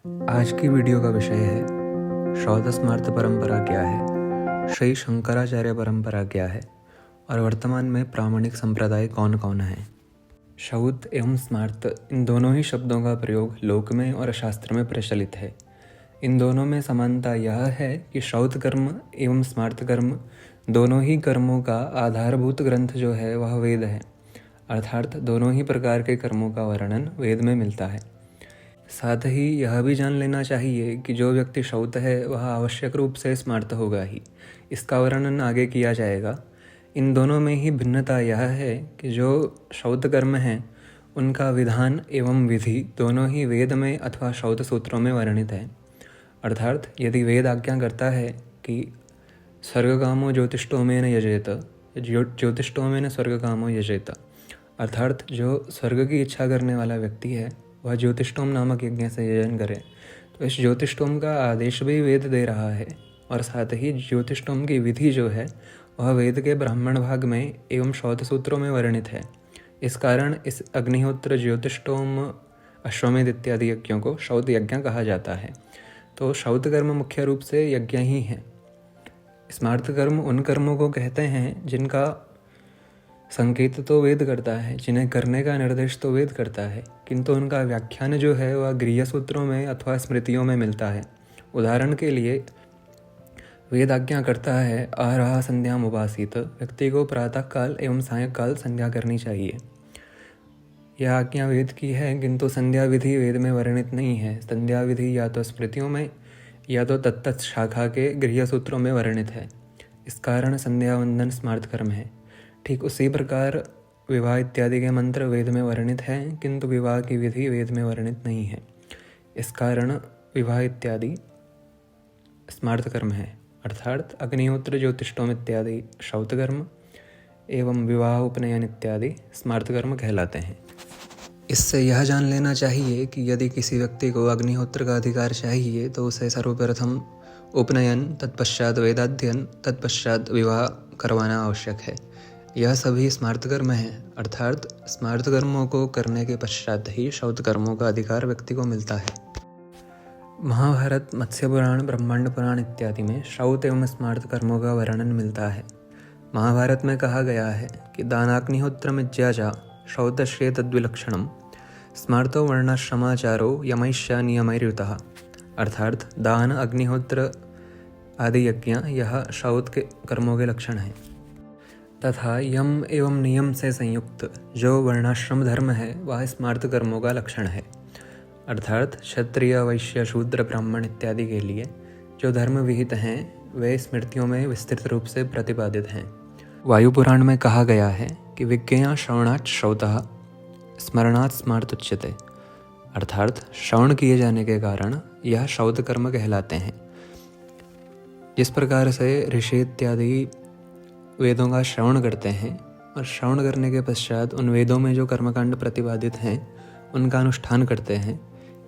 आज की वीडियो का विषय है शौध स्मार्त परंपरा क्या है, श्री शंकराचार्य परंपरा क्या है और वर्तमान में प्रामाणिक संप्रदाय कौन कौन है। शौध एवं स्मार्त इन दोनों ही शब्दों का प्रयोग लोक में और शास्त्र में प्रचलित है। इन दोनों में समानता यह है कि शौध कर्म एवं स्मार्त कर्म दोनों ही कर्मों का आधारभूत ग्रंथ जो है वह वेद है, अर्थात दोनों ही प्रकार के कर्मों का वर्णन वेद में मिलता है। साथ ही यह भी जान लेना चाहिए कि जो व्यक्ति शौत है वह आवश्यक रूप से स्मार्त होगा ही, इसका वर्णन आगे किया जाएगा। इन दोनों में ही भिन्नता यह है कि जो शौत कर्म हैं उनका विधान एवं विधि दोनों ही वेद में अथवा शौत सूत्रों में वर्णित है। अर्थात यदि वेद आज्ञा करता है कि स्वर्गकामो ज्योतिष्टोमेन यजेत, ज्योतिष्टोमेन स्वर्गकामो यजेत, अर्थात जो स्वर्ग की इच्छा करने वाला व्यक्ति है वह ज्योतिष्टोम नामक यज्ञ से यजन करे, तो इस ज्योतिष्टोम का आदेश भी वेद दे रहा है और साथ ही ज्योतिष्टोम की विधि जो है वह वेद के ब्राह्मण भाग में एवं शौत सूत्रों में वर्णित है। इस कारण इस अग्निहोत्र, ज्योतिष्टोम, अश्वमेध इत्यादि यज्ञों को शौत यज्ञ कहा जाता है। तो शौत कर्म मुख्य रूप से यज्ञ ही है। स्मार्त कर्म उन कर्मों को कहते हैं जिनका संकेत तो वेद करता है, जिन्हें करने का निर्देश तो वेद करता है, किंतु उनका व्याख्यान जो है वह गृह्य सूत्रों में अथवा स्मृतियों में मिलता है। उदाहरण के लिए वेद आज्ञा करता है आरहा संध्याम उपासित, व्यक्ति को प्रातः काल एवं सायंकाल संध्या करनी चाहिए। यह आज्ञा वेद की है, किंतु संध्या विधि वेद में वर्णित नहीं है। संध्या विधि या तो स्मृतियों में या तो तत्त शाखा के गृह्य सूत्रों में वर्णित है। इस कारण संध्या वंदन स्मार्त कर्म है। ठीक उसी प्रकार विवाह इत्यादि के मंत्र वेद में वर्णित हैं, किंतु विवाह की विधि वेद में वर्णित नहीं है। इस कारण विवाह इत्यादि स्मार्त कर्म है, अर्थात अग्निहोत्र, ज्योतिष्टोम इत्यादि शौत कर्म एवं विवाह, उपनयन इत्यादि स्मार्त कर्म कहलाते हैं। इससे यह जान लेना चाहिए कि यदि किसी व्यक्ति को अग्निहोत्र का अधिकार चाहिए तो उसे सर्वप्रथम उपनयन, तत्पश्चात वेदाध्ययन, तत्पश्चात विवाह करवाना आवश्यक है। यह सभी स्मार्त कर्म हैं, अर्थात स्मार्त कर्मों को करने के पश्चात ही शौत कर्मों का अधिकार व्यक्ति को मिलता है। महाभारत, मत्स्य पुराण, ब्रह्मांड पुराण इत्यादि में शौत एवं स्मार्त कर्मों का वर्णन मिलता है। महाभारत में कहा गया है कि दानाग्निहोत्रमिज्याजा शौतश्ये तद्विलक्षणम स्मार्तो वर्णाश्रमाचारो यमैश्या नियमैर्युतः, अर्थात दान, अग्निहोत्र आदि यज्ञ यह शौत के कर्मों के लक्षण हैं तथा यम एवं नियम से संयुक्त जो वर्णाश्रम धर्म है वह स्मार्त कर्मों का लक्षण है। अर्थात क्षत्रिय, वैश्य, शूद्र, ब्राह्मण इत्यादि के लिए जो धर्म विहित हैं वे स्मृतियों में विस्तृत रूप से प्रतिपादित हैं। वायु पुराण में कहा गया है कि विज्ञया श्रवणात् श्रौतः स्मरणात् स्मार्त उच्यते, अर्थात श्रवण किए जाने के कारण यह शौत कर्म कहलाते हैं। जिस प्रकार से ऋषि इत्यादि वेदों का श्रवण करते हैं और श्रवण करने के पश्चात उन वेदों में जो कर्मकांड प्रतिपादित हैं उनका अनुष्ठान करते हैं,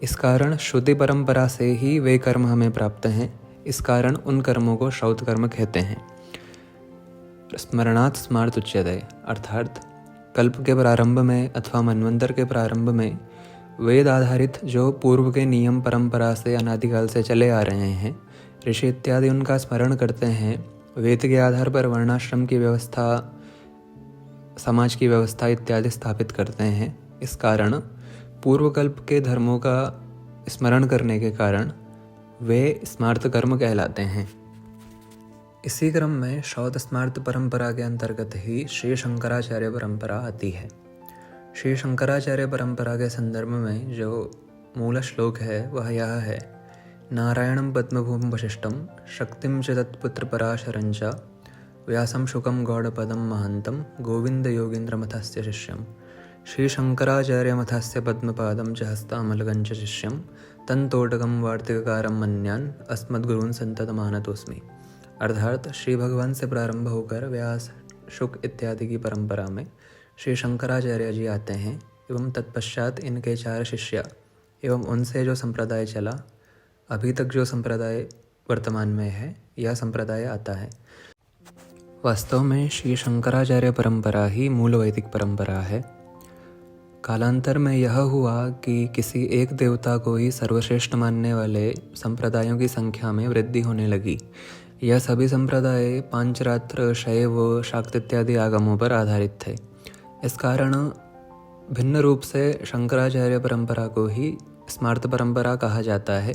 इस कारण श्रुति परंपरा से ही वे कर्म हमें प्राप्त हैं। इस कारण उन कर्मों को शौत कर्म कहते हैं। स्मरणात् स्मार्त उच्यते, अर्थात कल्प के प्रारंभ में अथवा मनवंतर के प्रारंभ में वेद आधारित जो पूर्व के नियम परंपरा से अनादिकाल से चले आ रहे हैं, ऋषि इत्यादि उनका स्मरण करते हैं। वेद के आधार पर वर्णाश्रम की व्यवस्था, समाज की व्यवस्था इत्यादि स्थापित करते हैं। इस कारण पूर्वकल्प के धर्मों का स्मरण करने के कारण वे स्मार्त कर्म कहलाते हैं। इसी क्रम में शौत स्मार्त परंपरा के अंतर्गत ही श्री शंकराचार्य परंपरा आती है। श्री शंकराचार्य परंपरा के संदर्भ में जो मूल श्लोक है वह यह है, नारायणं पद्मभूम वशिष्ठं शक्तिं च तत्पुत्र पराशरं च व्यासं शुकं गौड़पदं महन्तं गोविंद योगीन्द्रमथस्य शिष्यं श्री शंकराचार्यमथस्य पद्मपादं च हस्तामलगं च शिष्यं तन्तोटकं वार्तिककारं मन्यान् अस्मद्गुरून् संततमानतोऽस्मि। अर्थात श्री भगवान से प्रारंभ होकर व्यास, शुक इत्यादि की परंपरा में श्री शंकराचार्य जी आते हैं एवं तत्पश्चात इनके 4 शिष्य एवं उनसे जो संप्रदाय चला, अभी तक जो संप्रदाय वर्तमान में है यह संप्रदाय आता है। वास्तव में श्री शंकराचार्य परंपरा ही मूल वैदिक परंपरा है। कालांतर में यह हुआ कि किसी एक देवता को ही सर्वश्रेष्ठ मानने वाले संप्रदायों की संख्या में वृद्धि होने लगी। यह सभी संप्रदाय पांचरात्र, शैव, शाक्त इत्यादि आगमों पर आधारित थे। इस कारण भिन्न रूप से शंकराचार्य परंपरा को ही स्मार्त परंपरा कहा जाता है,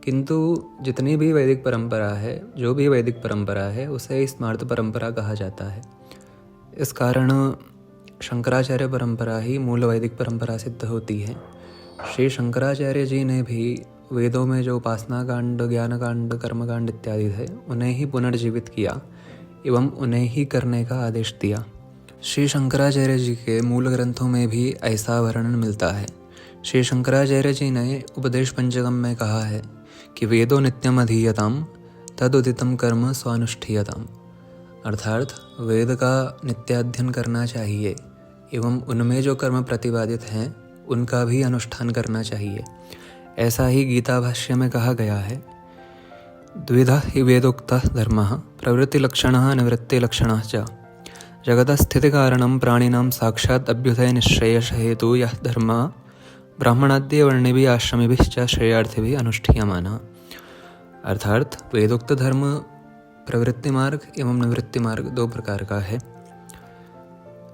किंतु जितनी भी वैदिक परंपरा है, जो भी वैदिक परंपरा है, उसे स्मार्त परंपरा कहा जाता है। इस कारण शंकराचार्य परंपरा ही मूल वैदिक परंपरा सिद्ध होती है। श्री शंकराचार्य जी ने भी वेदों में जो उपासना कांड, ज्ञान कांड, कर्म कांड इत्यादि थे, उन्हें ही पुनर्जीवित किया एवं उन्हें ही करने का आदेश दिया। श्री शंकराचार्य जी के मूल ग्रंथों में भी ऐसा वर्णन मिलता है। श्री शंकराचार्य जी ने उपदेश पंचकम में कहा है कि वेदो नित्यम अधीयताम तदुदितम कर्म स्वानुष्ठीयताम, अर्थात वेद का नित्याध्ययन करना चाहिए एवं उनमें जो कर्म प्रतिपादित हैं उनका भी अनुष्ठान करना चाहिए। ऐसा ही गीता भाष्य में कहा गया है, द्विधा हि वेदोक्तः धर्मः प्रवृत्तिलक्षणः निवृत्तिलक्षणः च जगतस्थितिकारणं प्राणिनां साक्षात् अभ्युदय निश्रेयस हेतु यः धर्मः ब्राह्मणाद्य वर्णिभिः आश्रमिभिः च श्रेयार्थिभिः अनुष्ठीयमानः। अर्थात वेदोक्त धर्म प्रवृत्ति मार्ग एवं निवृत्ति मार्ग दो प्रकार का है,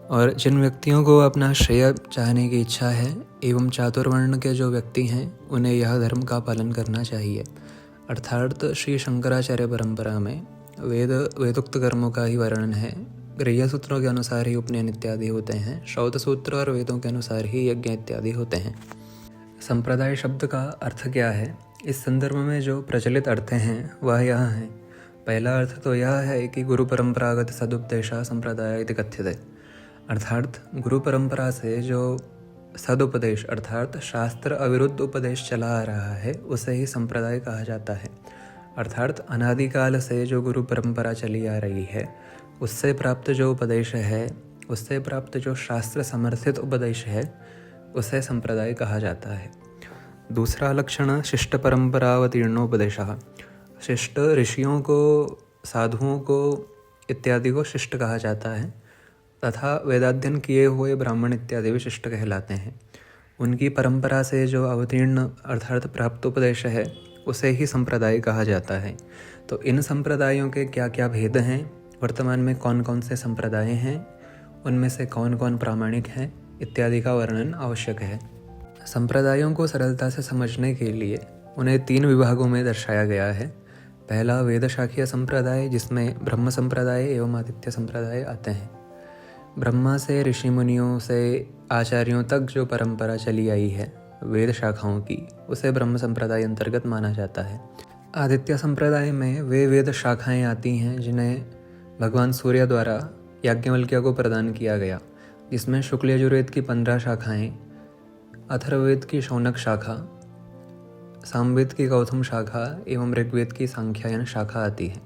और जिन व्यक्तियों को अपना श्रेय चाहने की इच्छा है एवं चातुर्वर्ण के जो व्यक्ति हैं उन्हें यह धर्म का पालन करना चाहिए। अर्थात श्री शंकराचार्य परंपरा में वेदोक्त कर्मों का ही वर्णन है। गृह्य सूत्रों के अनुसार ही उपनयन इत्यादि होते हैं, श्रौत सूत्र और वेदों के अनुसार ही यज्ञ इत्यादि होते हैं। संप्रदाय शब्द का अर्थ क्या है? इस संदर्भ में जो प्रचलित अर्थ हैं वह यह हैं। पहला अर्थ तो यह है कि गुरु परंपरागत सदुपदेशा संप्रदाय इति कथ्यते, अर्थात गुरु परंपरा से जो सदुपदेश अर्थात शास्त्र अविरुद्ध उपदेश चला आ रहा है उसे ही संप्रदाय कहा जाता है। अर्थात अनादिकाल से जो गुरु परंपरा चली आ रही है उससे प्राप्त जो उपदेश है, उससे प्राप्त जो शास्त्र समर्थित उपदेश है, उसे संप्रदाय कहा जाता है। दूसरा लक्षण शिष्ट परंपरावतीर्णोपदेशः। शिष्ट ऋषियों को, साधुओं को इत्यादि को शिष्ट कहा जाता है तथा वेदाध्ययन किए हुए ब्राह्मण इत्यादि भी शिष्ट कहलाते हैं। उनकी परंपरा से जो अवतीर्ण अर्थात प्राप्त उपदेश है उसे ही संप्रदाय कहा जाता है। तो इन संप्रदायों के क्या क्या भेद हैं, वर्तमान में कौन कौन से संप्रदाय हैं, उनमें से कौन कौन प्रामाणिक हैं इत्यादि का वर्णन आवश्यक है। संप्रदायों को सरलता से समझने के लिए उन्हें 3 विभागों में दर्शाया गया है। पहला वेद शाखीय संप्रदाय, जिसमें ब्रह्म संप्रदाय एवं आदित्य संप्रदाय आते हैं। ब्रह्मा से ऋषि मुनियों से आचार्यों तक जो परंपरा चली आई है वेद शाखाओं की, उसे ब्रह्म संप्रदाय अंतर्गत माना जाता है। आदित्य संप्रदाय में वे वेद शाखाएं आती हैं जिन्हें भगवान सूर्य द्वारा याज्ञवल्क्य को प्रदान किया गया, जिसमें शुक्ल यजुर्वेद की 15 शाखाएं, अथर्ववेद की शौनक शाखा, सामवेद की गौतम शाखा एवं ऋग्वेद की सांख्यायन शाखा आती है।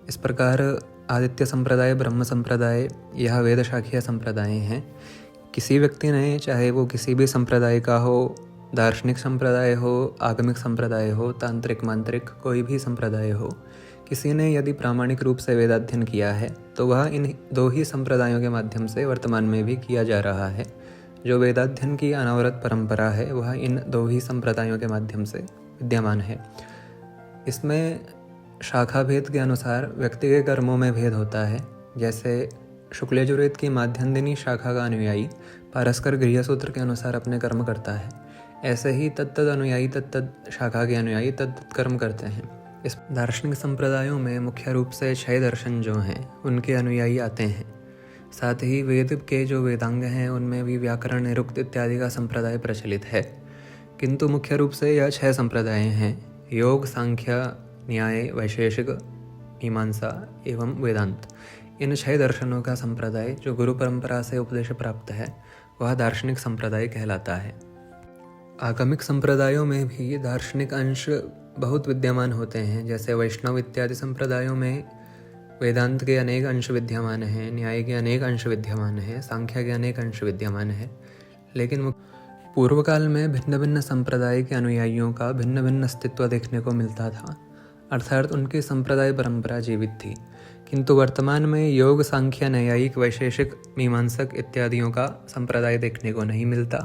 इस प्रकार आदित्य संप्रदाय, ब्रह्म संप्रदाय यह वेद शाखीय संप्रदाय हैं। किसी व्यक्ति ने, चाहे वो किसी भी संप्रदाय का हो, दार्शनिक संप्रदाय हो, आगमिक संप्रदाय हो, तांत्रिक मांत्रिक कोई भी संप्रदाय हो, किसी ने यदि प्रामाणिक रूप से वेदाध्ययन किया है तो वह इन 2 ही संप्रदायों के माध्यम से वर्तमान में भी किया जा रहा है। जो वेदाध्ययन की अनवरत परंपरा है वह इन 2 ही संप्रदायों के माध्यम से विद्यमान है। इसमें शाखा भेद के अनुसार व्यक्ति के कर्मों में भेद होता है। जैसे शुक्ल यजुर्वेद की माध्यन्दिनी शाखा का अनुयायी पारस्कर गृह्य सूत्र के अनुसार अपने कर्म करता है, ऐसे ही तत्त अनुयायी तत्त शाखा के अनुयायी तत्त कर्म करते हैं। इस दार्शनिक संप्रदायों में मुख्य रूप से 6 दर्शन जो हैं उनके अनुयायी आते हैं। साथ ही वेद के जो वेदांग हैं उनमें भी व्याकरण, निरुक्त इत्यादि का संप्रदाय प्रचलित है, किंतु मुख्य रूप से यह 6 संप्रदाय हैं: योग, सांख्य, न्याय, वैशेषिक, मीमांसा एवं वेदांत। इन 6 दर्शनों का संप्रदाय जो गुरु परंपरा से उपदेश प्राप्त है वह दार्शनिक संप्रदाय कहलाता है। आगमिक संप्रदायों में भी दार्शनिक अंश बहुत विद्यमान होते हैं। जैसे वैष्णव इत्यादि संप्रदायों में वेदांत के अनेक अंश विद्यमान हैं, न्याय के अनेक अंश विद्यमान हैं, सांख्य के अनेक अंश विद्यमान हैं। लेकिन पूर्व काल में भिन्न भिन्न संप्रदाय के अनुयायियों का भिन्न भिन्न अस्तित्व देखने को मिलता था, अर्थात उनकी संप्रदाय परंपरा जीवित थी। किंतु वर्तमान में योग, सांख्य, न्यायिक, वैशेषिक, मीमांसक इत्यादियों का संप्रदाय देखने को नहीं मिलता।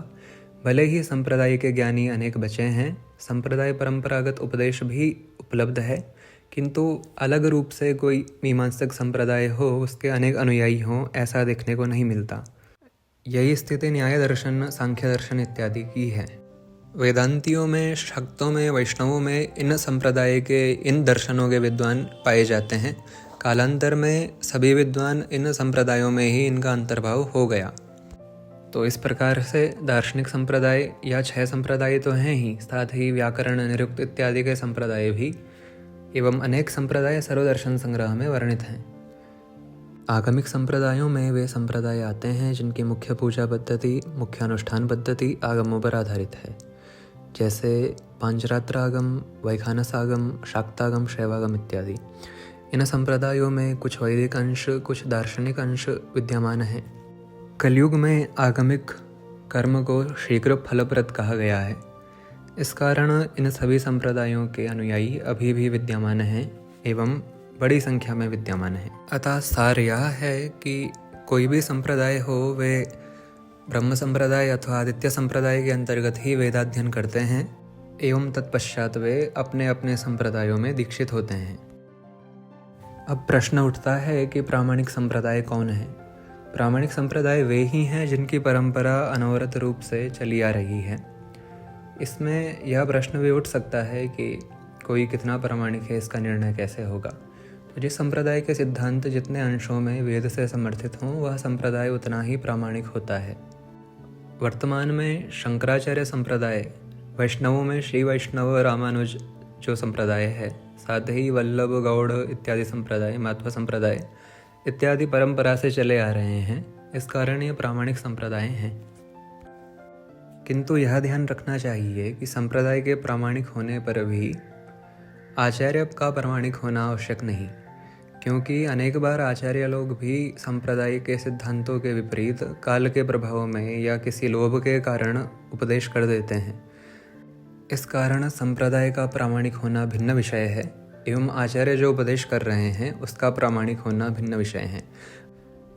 भले ही संप्रदाय के ज्ञानी अनेक बचे हैं, संप्रदाय परंपरागत उपदेश भी उपलब्ध है, किंतु अलग रूप से कोई मीमांसक संप्रदाय हो, उसके अनेक अनुयायी हों, ऐसा देखने को नहीं मिलता। यही स्थिति न्याय दर्शन, सांख्य दर्शन इत्यादि की है। वेदांतियों में, शक्तों में, वैष्णवों में इन संप्रदाय के, इन दर्शनों के विद्वान पाए जाते हैं। कालांतर में सभी विद्वान इन संप्रदायों में ही इनका अंतर्भाव हो गया। तो इस प्रकार से दार्शनिक संप्रदाय या 6 संप्रदाय तो हैं ही, साथ ही व्याकरण, निरुक्त इत्यादि के संप्रदाय भी, एवं अनेक संप्रदाय सर्वदर्शन संग्रह में वर्णित हैं। आगमिक संप्रदायों में वे संप्रदाय आते हैं जिनकी मुख्य पूजा पद्धति, मुख्य अनुष्ठान पद्धति आगमों पर आधारित है, जैसे पांचरात्र आगम, वैखानस आगम, शाक्तागम, शैवागम इत्यादि। इन संप्रदायों में कुछ वैदिक अंश, कुछ दार्शनिक अंश विद्यमान हैं। कलयुग में आगमिक कर्म को शीघ्र फलप्रद कहा गया है। इस कारण इन सभी संप्रदायों के अनुयायी अभी भी विद्यमान हैं एवं बड़ी संख्या में विद्यमान हैं। अतः सार यह है कि कोई भी संप्रदाय हो, वे ब्रह्म संप्रदाय अथवा आदित्य संप्रदाय के अंतर्गत ही वेदाध्ययन करते हैं एवं तत्पश्चात वे अपने अपने संप्रदायों में दीक्षित होते हैं। अब प्रश्न उठता है कि प्रामाणिक संप्रदाय कौन है? प्रामाणिक संप्रदाय वे ही हैं जिनकी परंपरा अनवरत रूप से चली आ रही है। इसमें यह प्रश्न भी उठ सकता है कि कोई कितना प्रामाणिक है, इसका निर्णय कैसे होगा? तो जिस संप्रदाय के सिद्धांत जितने अंशों में वेद से समर्थित हों, वह संप्रदाय उतना ही प्रामाणिक होता है। वर्तमान में शंकराचार्य संप्रदाय, वैष्णवों में श्री वैष्णव रामानुज जो संप्रदाय है, साथ ही वल्लभ, गौड़ इत्यादि संप्रदाय, माध्व संप्रदाय इत्यादि परंपरा से चले आ रहे हैं। इस कारण ये प्रामाणिक संप्रदाय हैं। किंतु यह ध्यान रखना चाहिए कि संप्रदाय के प्रामाणिक होने पर भी आचार्य का प्रामाणिक होना आवश्यक नहीं, क्योंकि अनेक बार आचार्य लोग भी संप्रदाय के सिद्धांतों के विपरीत काल के प्रभाव में या किसी लोभ के कारण उपदेश कर देते हैं। इस कारण संप्रदाय का प्रामाणिक होना भिन्न विषय है एवं आचार्य जो उपदेश कर रहे हैं उसका प्रामाणिक होना भिन्न विषय है।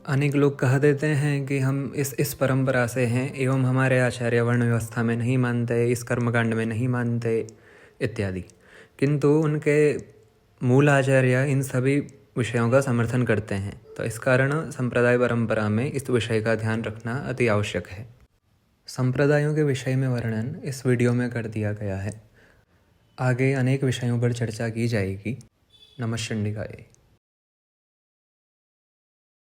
अनेक लोग कह देते हैं कि हम इस परंपरा से हैं एवं हमारे आचार्य वर्ण व्यवस्था में नहीं मानते, इस कर्मकांड में नहीं मानते इत्यादि, किंतु उनके मूल आचार्य इन सभी विषयों का समर्थन करते हैं। तो इस कारण संप्रदाय परंपरा में इस विषय का ध्यान रखना अति आवश्यक है। संप्रदायों के विषय में वर्णन इस वीडियो में कर दिया गया है। आगे अनेक विषयों पर चर्चा की जाएगी। नमः शिवाय।